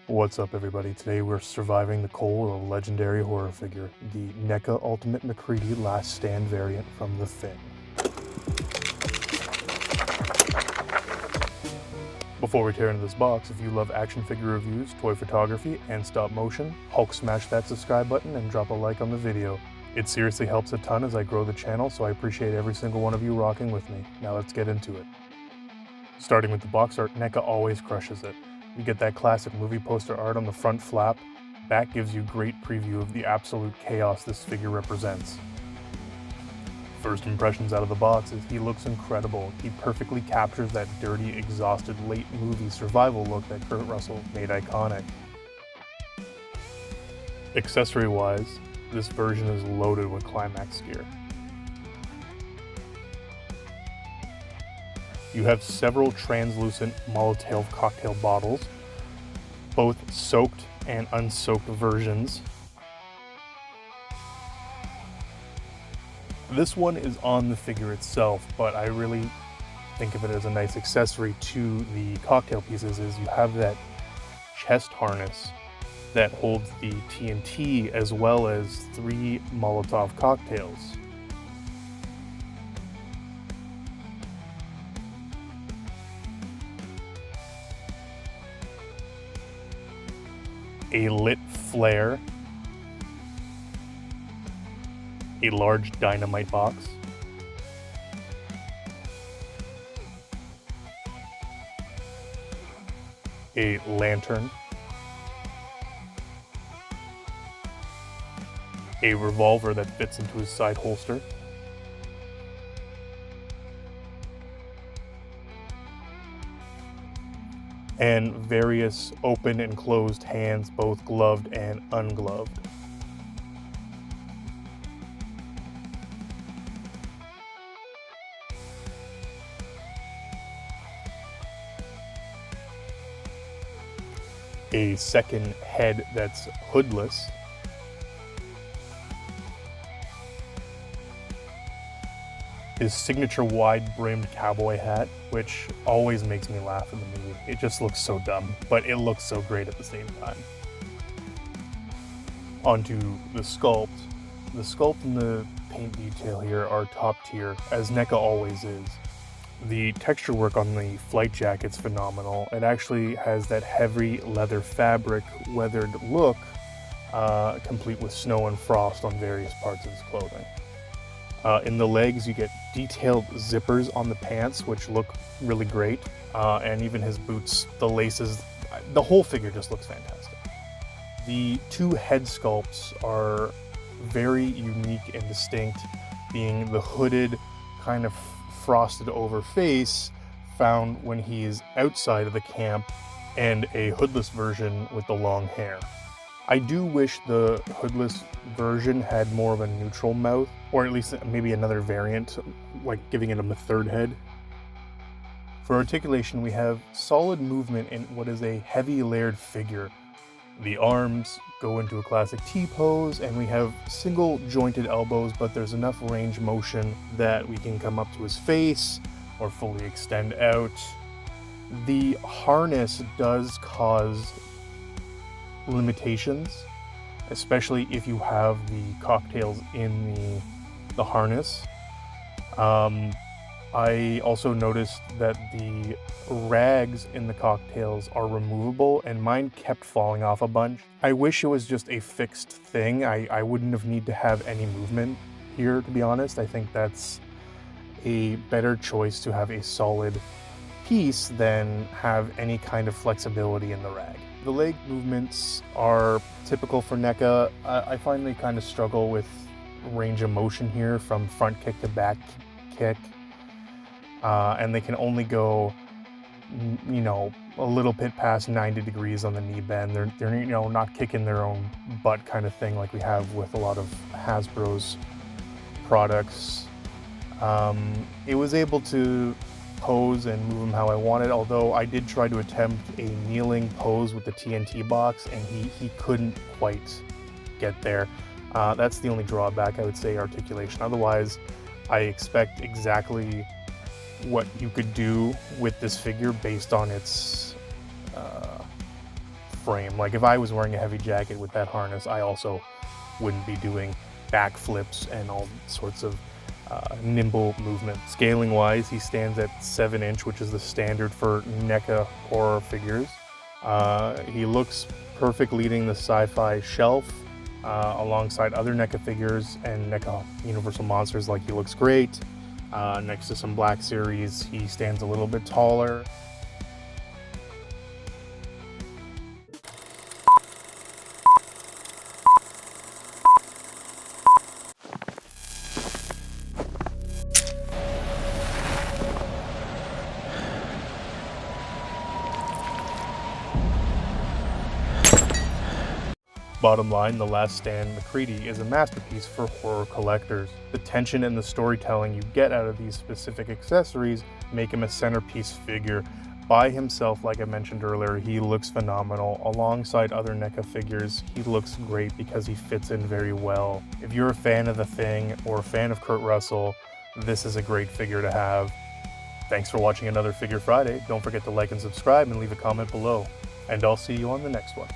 What's up, everybody? Today we're surviving the cold of a legendary horror figure, the Neca Ultimate MacReady Last Stand variant from The Thing. Before we tear into this box, if you love action figure reviews, toy photography, and stop motion, Hulk smash that subscribe button and drop a like on the video. It seriously helps a ton as I grow the channel, so I appreciate every single one of you rocking with me. Now let's get into it. Starting with the box art, Neca always crushes it. You get that classic movie poster art on the front flap. Back gives you great preview of the absolute chaos this figure represents. First impressions out of the box is he looks incredible. He perfectly captures that dirty, exhausted late movie survival look that Kurt Russell made iconic. Accessory-wise, this version is loaded with climax gear. You have several translucent Molotov cocktail bottles, both soaked and unsoaked versions. This one is on the figure itself, but I really think of it as a nice accessory to the cocktail pieces. Is you have that chest harness that holds the TNT as well as 3 Molotov cocktails. A lit flare, a large dynamite box, a lantern, a revolver that fits into his side holster, and various open and closed hands, both gloved and ungloved. A second head that's hoodless, his signature wide-brimmed cowboy hat, which always makes me laugh in the movie. It just looks so dumb, but it looks so great at the same time. Onto the sculpt. The sculpt and the paint detail here are top tier, as Neca always is. The texture work on the flight jacket's phenomenal. It actually has that heavy leather fabric, weathered look, complete with snow and frost on various parts of his clothing. In the legs, you get detailed zippers on the pants, which look really great. And even his boots, the laces, the whole figure just looks fantastic. The 2 head sculpts are very unique and distinct, being the hooded, kind of frosted over face found when he is outside of the camp, and a hoodless version with the long hair. I do wish the hoodless version had more of a neutral mouth, or at least maybe another variant, like giving it a 3rd head. For articulation, we have solid movement in what is a heavy layered figure. The arms go into a classic T-pose, and we have single jointed elbows, but there's enough range motion that we can come up to his face or fully extend out. The harness does cause limitations, especially if you have the cocktails in the harness. I also noticed that the rags in the cocktails are removable, and mine kept falling off a bunch. I wish it was just a fixed thing. I wouldn't have need to have any movement here, to be honest. I think that's a better choice, to have a solid piece than have any kind of flexibility in the rag. The leg movements are typical for Neca. I find they kind of struggle with range of motion here, from front kick to back kick. And they can only go, a little bit past 90 degrees on the knee bend. They're not kicking their own butt kind of thing like we have with a lot of Hasbro's products. It was able to pose and move him how I wanted, although I did try to attempt a kneeling pose with the TNT box, and he couldn't quite get there. That's the only drawback, I would say, articulation. Otherwise, I expect exactly what you could do with this figure based on its frame. Like if I was wearing a heavy jacket with that harness, I also wouldn't be doing backflips and all sorts of nimble movement. Scaling wise, he stands at 7-inch, which is the standard for NECA horror figures. He looks perfect leading the sci-fi shelf alongside other NECA figures and NECA Universal Monsters. Like, he looks great. Next to some Black Series, he stands a little bit taller. Bottom line, The Last Stand MacReady is a masterpiece for horror collectors. The tension and the storytelling you get out of these specific accessories make him a centerpiece figure. By himself, like I mentioned earlier, he looks phenomenal. Alongside other NECA figures, he looks great because he fits in very well. If you're a fan of The Thing or a fan of Kurt Russell, this is a great figure to have. Thanks for watching another Figure Friday. Don't forget to like and subscribe and leave a comment below. And I'll see you on the next one.